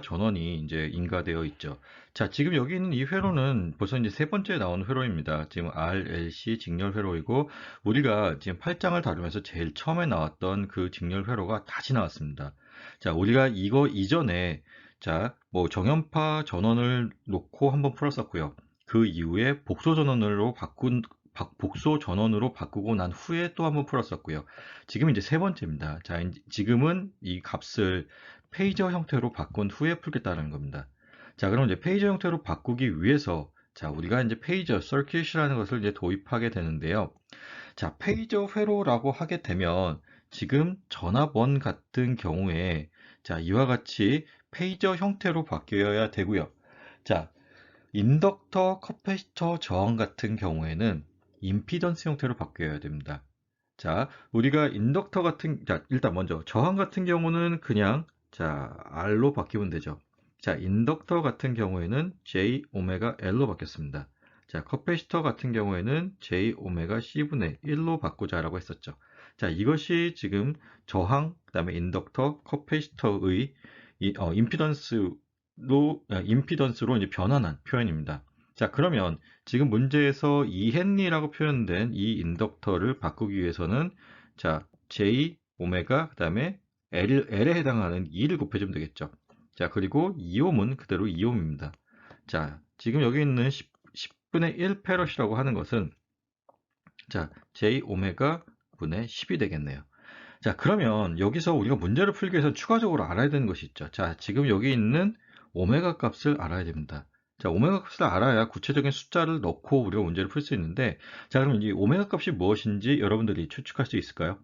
전원이 이제 인가되어 있죠. 자, 지금 여기 있는 이 회로는 벌써 이제 세 번째 나온 회로입니다. 지금 RLC 직렬 회로이고, 우리가 지금 8장을 다루면서 제일 처음에 나왔던 그 직렬 회로가 다시 나왔습니다. 자, 우리가 이거 이전에 자, 뭐 정연파 전원을 놓고 한번 풀었었고요. 그 이후에 복소 전원으로 바꾸고 난 후에 또 한번 풀었었고요. 지금 이제 세 번째입니다. 자, 지금은 이 값을 페이저 형태로 바꾼 후에 풀겠다는 겁니다. 자, 그럼 이제 페이저 형태로 바꾸기 위해서 자, 우리가 이제 페이저 서킷이라는 것을 이제 도입하게 되는데요. 자, 페이저 회로라고 하게 되면 지금 전압원 같은 경우에 자, 이와 같이 페이저 형태로 바뀌어야 되고요. 자, 인덕터, 커패시터, 저항 같은 경우에는 임피던스 형태로 바뀌어야 됩니다. 자, 우리가 자, 일단 먼저 저항 같은 경우는 그냥 자, R로 바뀌면 되죠. 자, 인덕터 같은 경우에는 J 오메가 L로 바뀌었습니다. 자, 커패시터 같은 경우에는 J 오메가 C분의 1로 바꾸자라고 했었죠. 자, 이것이 지금 저항, 그다음에 인덕터, 커패시터의 임피던스로 이제 변환한 표현입니다. 자, 그러면 지금 문제에서 2헨리라고 표현된 이 인덕터를 바꾸기 위해서는 자, J 오메가 그다음에 L에 해당하는 2를 곱해주면 되겠죠. 자, 그리고 2옴은 그대로 2옴입니다. 자, 지금 여기 있는 10분의 1 페럿이라고 하는 것은 자, J 오메가 분의 10이 되겠네요. 자, 그러면 여기서 우리가 문제를 풀기 위해서 추가적으로 알아야 되는 것이 있죠. 자, 지금 여기 있는 오메가 값을 알아야 됩니다. 자, 오메가 값을 알아야 구체적인 숫자를 넣고 우리가 문제를 풀 수 있는데, 자, 그럼 이 오메가 값이 무엇인지 여러분들이 추측할 수 있을까요?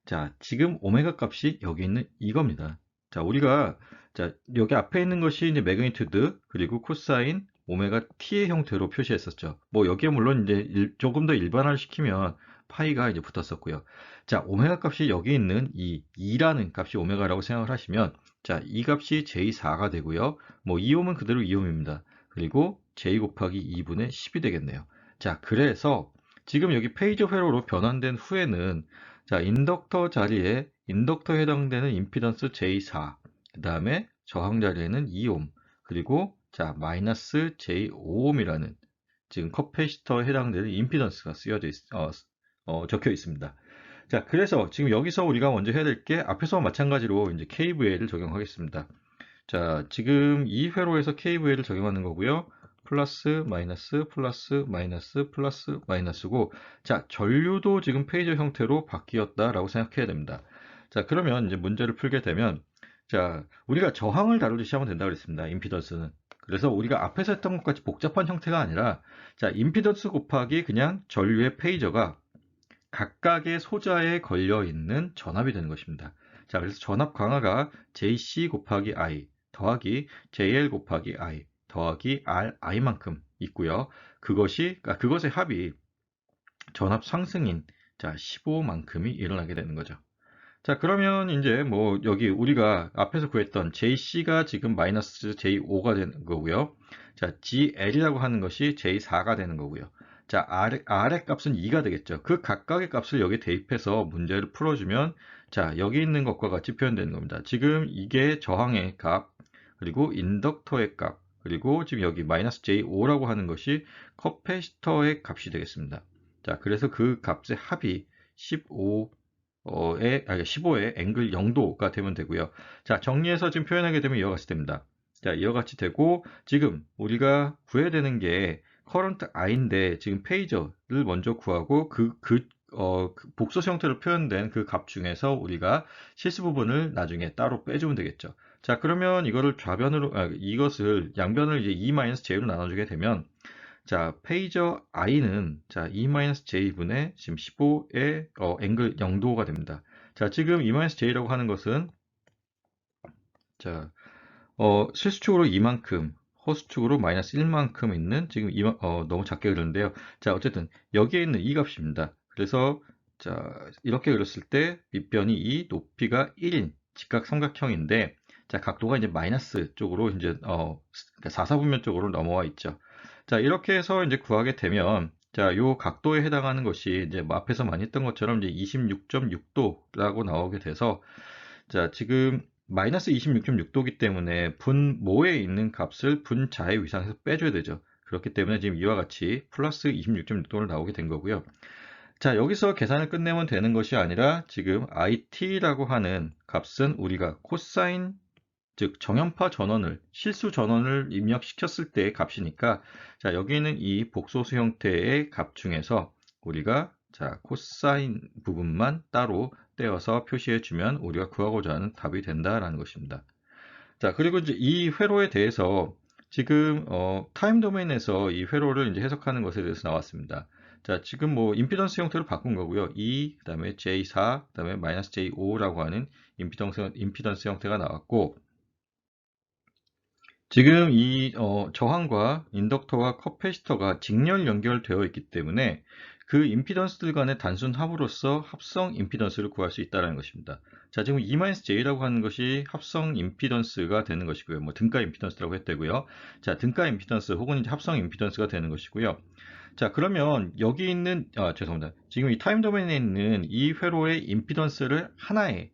자, 지금 오메가 값이 여기 있는 이겁니다. 자, 우리가 자, 여기 앞에 있는 것이 이제 매그니튜드 그리고 코사인 오메가 t의 형태로 표시했었죠. 뭐 여기에 물론 이제 조금 더 일반화를 시키면 파이가 이제 붙었었고요. 자, 오메가 값이 여기 있는 이 2라는 값이 오메가라고 생각을 하시면 자, 이 값이 J4가 되고요. 뭐 2옴은 그대로 2옴입니다. 그리고 J 곱하기 2분의 10이 되겠네요. 자, 그래서 지금 여기 페이저 회로로 변환된 후에는 자, 인덕터 자리에 인덕터에 해당되는 임피던스 J4, 그 다음에 저항 자리에는 2옴, 그리고 자, 마이너스 J5옴이라는 지금 커패시터에 해당되는 임피던스가 적혀 있습니다. 자, 그래서 지금 여기서 우리가 먼저 해야 될 게 앞에서와 마찬가지로 이제 KVL을 적용하겠습니다. 자, 지금 이 회로에서 KVL을 적용하는 거고요. 플러스, 마이너스, 플러스, 마이너스, 플러스, 마이너스고, 자, 전류도 지금 페이저 형태로 바뀌었다라고 생각해야 됩니다. 자, 그러면 이제 문제를 풀게 되면, 자, 우리가 저항을 다루듯이 하면 된다고 그랬습니다. 임피던스는. 그래서 우리가 앞에서 했던 것같이 복잡한 형태가 아니라, 자, 임피던스 곱하기 그냥 전류의 페이저가 각각의 소자에 걸려 있는 전압이 되는 것입니다. 자, 그래서 전압 강화가 JC 곱하기 I 더하기 JL 곱하기 I 더하기 RI만큼 있고요. 그것의 합이 전압 상승인 자, 15만큼이 일어나게 되는 거죠. 자, 그러면 이제 뭐 여기 우리가 앞에서 구했던 JC가 지금 마이너스 J5가 되는 거고요. 자, GL이라고 하는 것이 J4가 되는 거고요. 자, R의 값은 2가 되겠죠. 그 각각의 값을 여기 대입해서 문제를 풀어주면 자, 여기 있는 것과 같이 표현되는 겁니다. 지금 이게 저항의 값, 그리고 인덕터의 값, 그리고 지금 여기 마이너스 J5라고 하는 것이 커패시터의 값이 되겠습니다. 자, 그래서 그 값의 합이 15의 앵글 0도가 되면 되고요. 자, 정리해서 지금 표현하게 되면 이와 같이 됩니다. 자, 이와 같이 되고, 지금 우리가 구해야 되는 게 커런트 I인데, 지금 페이저를 먼저 구하고, 그 복소수 형태로 표현된 그 값 중에서 우리가 실수 부분을 나중에 따로 빼주면 되겠죠. 자, 그러면 이거를 이것을 양변을 이제 E-J로 나눠주게 되면, 자, 페이저 i는 자, E-J분의 지금 15의 앵글 0도가 됩니다. 자, 지금 E-J라고 하는 것은, 자, 실수축으로 2만큼, 허수축으로 마이너스 1만큼 있는 지금 너무 작게 그렸는데요. 자, 어쨌든 여기에 있는 이 값입니다. 그래서 자, 이렇게 그렸을 때 밑변이 2, 높이가 1인 직각삼각형인데, 자, 각도가 이제 마이너스 쪽으로 이제 그러니까 사사분면 쪽으로 넘어와 있죠. 자, 이렇게 해서 이제 구하게 되면, 자, 요 각도에 해당하는 것이 이제 뭐 앞에서 많이 했던 것처럼 이제 26.6도라고 나오게 돼서, 자, 지금 마이너스 26.6도기 때문에 분모에 있는 값을 분자의 위상에서 빼줘야 되죠. 그렇기 때문에 지금 이와 같이 플러스 26.6도를 나오게 된 거고요. 자, 여기서 계산을 끝내면 되는 것이 아니라 지금 it라고 하는 값은 우리가 코사인, 즉 정연파 전원을, 실수 전원을 입력시켰을 때의 값이니까, 자, 여기는 이 복소수 형태의 값 중에서 우리가 자, 코사인 부분만 따로 떼어서 표시해 주면 우리가 구하고자 하는 답이 된다라는 것입니다. 자, 그리고 이제 이 회로에 대해서 지금 타임 도메인에서 이 회로를 이제 해석하는 것에 대해서 나왔습니다. 자, 지금 뭐 임피던스 형태로 바꾼 거고요. 그다음에 J4, 그다음에 마이너스 J5라고 하는 임피던스 형태가 나왔고, 지금 이 저항과 인덕터와 커패시터가 직렬 연결되어 있기 때문에 그 임피던스들 간의 단순 합으로써 합성 임피던스를 구할 수 있다는 것입니다. 자, 지금 E-J라고 하는 것이 합성 임피던스가 되는 것이고요. 뭐 등가 임피던스라고 했대고요. 자, 등가 임피던스 혹은 이제 합성 임피던스가 되는 것이고요. 자, 그러면 여기 있는 죄송합니다. 지금 이 타임 도메인에 있는 이 회로의 임피던스를 하나의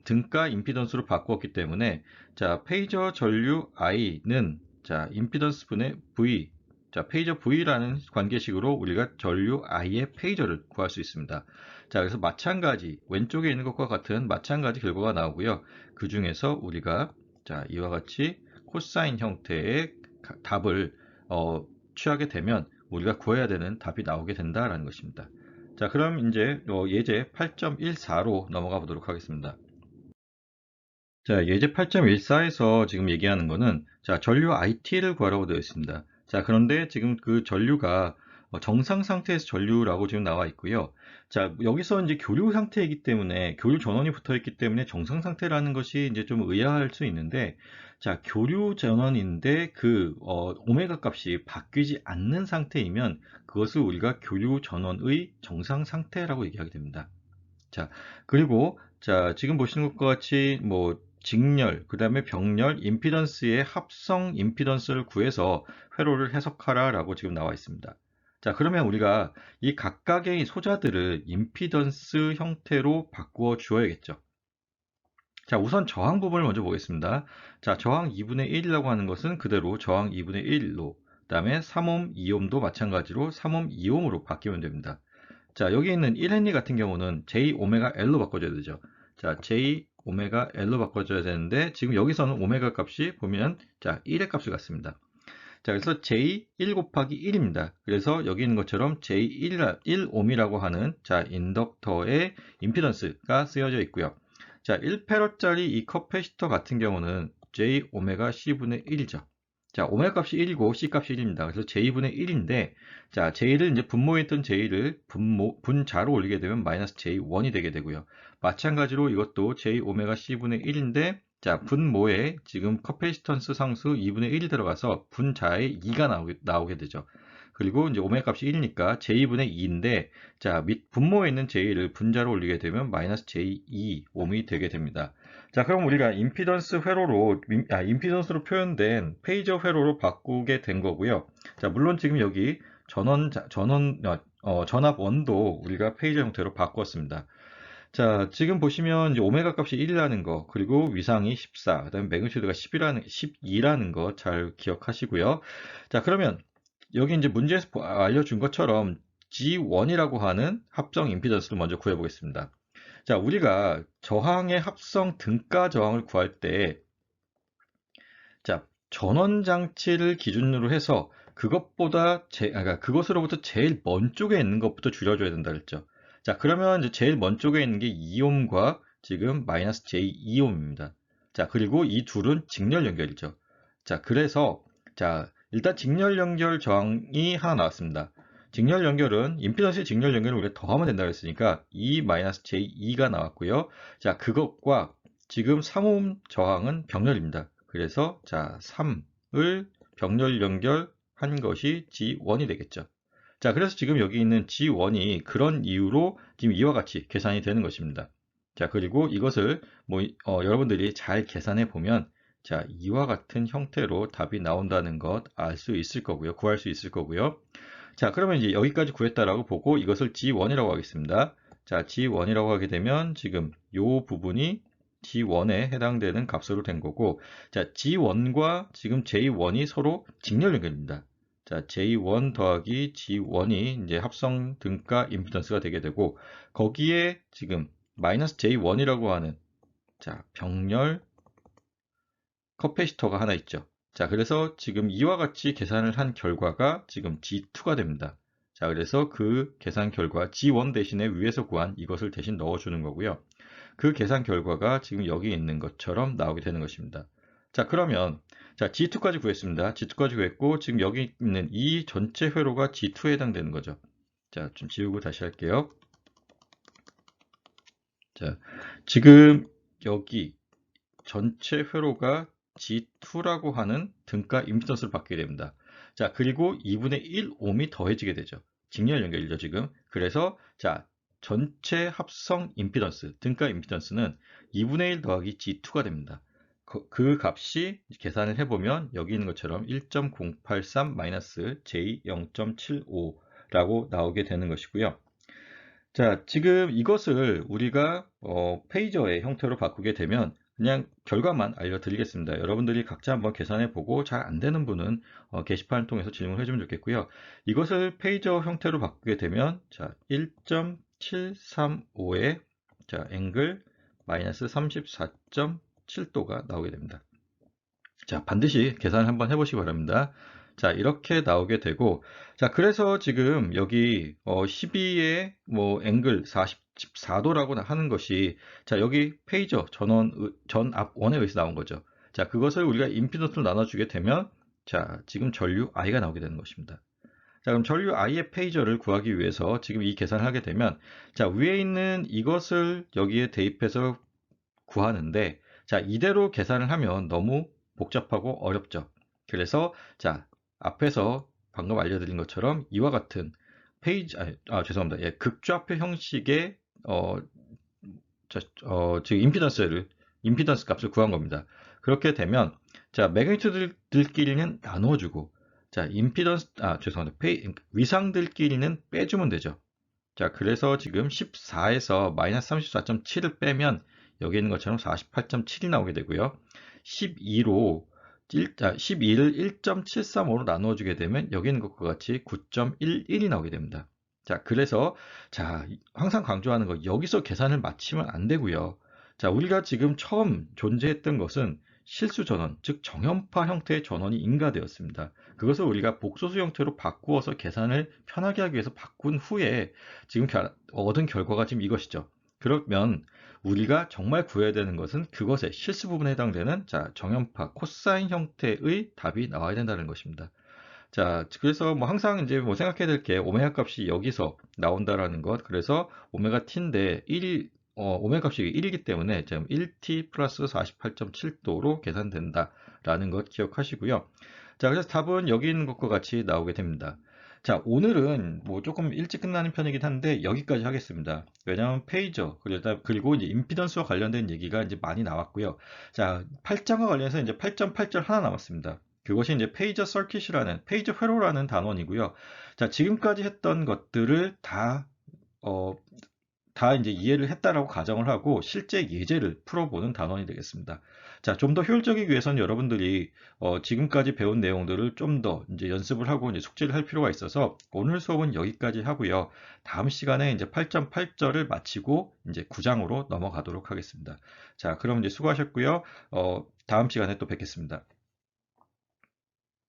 등가 임피던스로 바꾸었기 때문에, 자, 페이저 전류 I는 자, 임피던스 분의 V, 자, 페이저 V라는 관계식으로 우리가 전류 I의 페이저를 구할 수 있습니다. 자, 그래서 마찬가지 왼쪽에 있는 것과 같은 마찬가지 결과가 나오고요. 그 중에서 우리가 자, 이와 같이 코사인 형태의 답을 취하게 되면 우리가 구해야 되는 답이 나오게 된다라는 것입니다. 자, 그럼 이제 예제 8.14로 넘어가 보도록 하겠습니다. 자, 예제 8.14에서 지금 얘기하는 거는, 자, 전류 IT를 구하라고 되어 있습니다. 자, 그런데 지금 그 전류가 정상 상태에서 전류라고 지금 나와 있고요. 자, 여기서 이제 교류 상태이기 때문에, 교류 전원이 붙어 있기 때문에 정상 상태라는 것이 이제 좀 의아할 수 있는데, 자, 교류 전원인데 그 오메가 값이 바뀌지 않는 상태이면 그것을 우리가 교류 전원의 정상 상태라고 얘기하게 됩니다. 자, 그리고 자, 지금 보시는 것과 같이 뭐 직렬, 그 다음에 병렬, 임피던스의 합성 임피던스를 구해서 회로를 해석하라 라고 지금 나와 있습니다. 자, 그러면 우리가 이 각각의 소자들을 임피던스 형태로 바꾸어 주어야겠죠. 자, 우선 저항 부분을 먼저 보겠습니다. 자, 저항 2분의 1이라고 하는 것은 그대로 저항 2분의 1로, 그 다음에 3옴, 2옴도 마찬가지로 3옴, 2옴으로 바뀌면 됩니다. 자, 여기 있는 1N이 같은 경우는 J 오메가 L로 바꿔줘야 되죠. 자, J 오메가 L로 바꿔줘야 되는데, 지금 여기서는 오메가 값이 보면, 자, 1의 값을 갖습니다. 자, 그래서 J 1 곱하기 1입니다. 그래서 여기 있는 것처럼 J1, 1옴이라고 하는, 자, 인덕터의 임피던스가 쓰여져 있고요. 자, 1페러짜리 이 커패시터 같은 경우는 J 오메가 C분의 1이죠. 자, 오메가 값이 1이고 C 값이 1입니다. 그래서 J분의 1인데, 자, J를 이제 분모에 있던 J를 분자로 올리게 되면 마이너스 J1이 되게 되고요. 마찬가지로 이것도 J 오메가 C분의 1인데, 자, 분모에 지금 커패시턴스 상수 2분의 1이 들어가서 분자의 2가 나오게 되죠. 그리고 이제 오메가 값이 1이니까 J분의 2인데, 자, 분모에 있는 J를 분자로 올리게 되면 마이너스 J2 옴이 되게 됩니다. 자, 그럼 우리가 임피던스로 표현된 페이저 회로로 바꾸게 된 거고요. 자, 물론 지금 여기 전압 원도 우리가 페이저 형태로 바꾸었습니다. 자, 지금 보시면 이제 오메가 값이 1이라는 거, 그리고 위상이 14, 그다음에 매그니튜드가 12라는 거 잘 기억하시고요. 자, 그러면 여기 이제 문제에서 알려준 것처럼 G1이라고 하는 합성 임피던스를 먼저 구해 보겠습니다. 자, 우리가 저항의 합성 등가 저항을 구할 때, 자, 전원 장치를 기준으로 해서 그것으로부터 제일 먼 쪽에 있는 것부터 줄여줘야 된다 그랬죠. 자, 그러면 이제 제일 먼 쪽에 있는 게 2옴과 지금 마이너스 j2옴입니다. 자, 그리고 이 둘은 직렬 연결이죠. 자, 그래서 자, 일단 직렬 연결 저항이 하나 나왔습니다. 직렬 연결은 임피던스의 직렬 연결을 우리가 더하면 된다고 했으니까 2 마이너스 j2가 나왔고요. 자, 그것과 지금 3옴 저항은 병렬입니다. 그래서 자, 3을 병렬 연결한 것이 G1이 되겠죠. 자, 그래서 지금 여기 있는 G1이 그런 이유로 지금 이와 같이 계산이 되는 것입니다. 자, 그리고 이것을 여러분들이 잘 계산해 보면 자, 이와 같은 형태로 답이 나온다는 것 알 수 있을 거고요. 구할 수 있을 거고요. 자, 그러면 이제 여기까지 구했다라고 보고 이것을 G1이라고 하겠습니다. 자, G1이라고 하게 되면 지금 이 부분이 G1에 해당되는 값으로 된 거고, 자, G1과 지금 J1이 서로 직렬 연결입니다. 자, J1 더하기 G1이 이제 합성 등가 임피던스가 되게 되고, 거기에 지금 마이너스 J1이라고 하는 자, 병렬 커패시터가 하나 있죠. 자, 그래서 지금 이와 같이 계산을 한 결과가 지금 G2가 됩니다. 자, 그래서 그 계산 결과 G1 대신에 위에서 구한 이것을 대신 넣어주는 거고요. 그 계산 결과가 지금 여기 있는 것처럼 나오게 되는 것입니다. 자, 그러면 자, G2까지 구했습니다. G2까지 구했고 지금 여기 있는 이 전체 회로가 G2에 해당되는 거죠. 자, 좀 지우고 다시 할게요. 자, 지금 여기 전체 회로가 G2라고 하는 등가 임피던스를 받게 됩니다. 자, 그리고 2분의 1 옴이 더해지게 되죠. 직렬 연결이죠, 지금. 그래서 자, 전체 합성 임피던스, 등가 임피던스는 2분의 1 더하기 G2가 됩니다. 그 값이 계산을 해보면 여기 있는 것처럼 1.083 마이너스 J 0.75라고 나오게 되는 것이고요. 자, 지금 이것을 우리가 페이저의 형태로 바꾸게 되면 그냥 결과만 알려드리겠습니다. 여러분들이 각자 한번 계산해 보고 잘 안 되는 분은 게시판을 통해서 질문해 주면 좋겠고요. 이것을 페이저 형태로 바꾸게 되면 자, 1.735의 자, 앵글 마이너스 34.7도가 나오게 됩니다. 자, 반드시 계산을 한번 해보시기 바랍니다. 자, 이렇게 나오게 되고, 자, 그래서 지금 여기 12의 뭐 앵글 44도라고 하는 것이 자, 여기 페이저 전압 원에 의해서 나온 거죠. 자, 그것을 우리가 임피던스로 나눠주게 되면 자, 지금 전류 I가 나오게 되는 것입니다. 자, 그럼 전류 I의 페이저를 구하기 위해서 지금 이 계산을 하게 되면 자, 위에 있는 이것을 여기에 대입해서 구하는데 자, 이대로 계산을 하면 너무 복잡하고 어렵죠. 그래서 자, 앞에서 방금 알려드린 것처럼 이와 같은 페이지 죄송합니다. 예, 극좌표 형식의 지금 임피던스 값을 구한 겁니다. 그렇게 되면 자, 매그니튜드들끼리는 나누어주고 자, 죄송합니다. 위상들끼리는 빼주면 되죠. 자, 그래서 지금 14에서 마이너스 34.7을 빼면 여기 있는 것처럼 48.7이 나오게 되고요. 12를 1.735로 나누어 주게 되면 여기 있는 것과 같이 9.11이 나오게 됩니다. 자, 그래서 자, 항상 강조하는 거 여기서 계산을 마치면 안 되고요. 자, 우리가 지금 처음 존재했던 것은 실수 전원, 즉 정연파 형태의 전원이 인가되었습니다. 그것을 우리가 복소수 형태로 바꾸어서 계산을 편하게 하기 위해서 바꾼 후에 지금 얻은 결과가 지금 이것이죠. 그러면 우리가 정말 구해야 되는 것은 그것의 실수 부분에 해당되는 자, 정연파 코사인 형태의 답이 나와야 된다는 것입니다. 자, 그래서 뭐 항상 이제 뭐 생각해야 될 게 오메가 값이 여기서 나온다라는 것. 그래서 오메가 t인데 오메가 값이 1이기 때문에 지금 1t 플러스 48.7도로 계산된다라는 것 기억하시고요. 자, 그래서 답은 여기 있는 것과 같이 나오게 됩니다. 자, 오늘은 뭐 조금 일찍 끝나는 편이긴 한데 여기까지 하겠습니다. 왜냐하면 페이저 그리고 이제 임피던스와 관련된 얘기가 이제 많이 나왔고요. 자, 8장과 관련해서 이제 8.8절 하나 남았습니다. 그것이 이제 페이저 서킷이라는 페이저 회로라는 단원이고요. 자, 지금까지 했던 것들을 다 이제 이해를 했다라고 가정을 하고 실제 예제를 풀어보는 단원이 되겠습니다. 자, 좀 더 효율적이기 위해서는 여러분들이 지금까지 배운 내용들을 좀 더 이제 연습을 하고 이제 숙제를 할 필요가 있어서 오늘 수업은 여기까지 하고요. 다음 시간에 이제 8.8절을 마치고 이제 9장으로 넘어가도록 하겠습니다. 자, 그럼 이제 수고하셨고요. 다음 시간에 또 뵙겠습니다.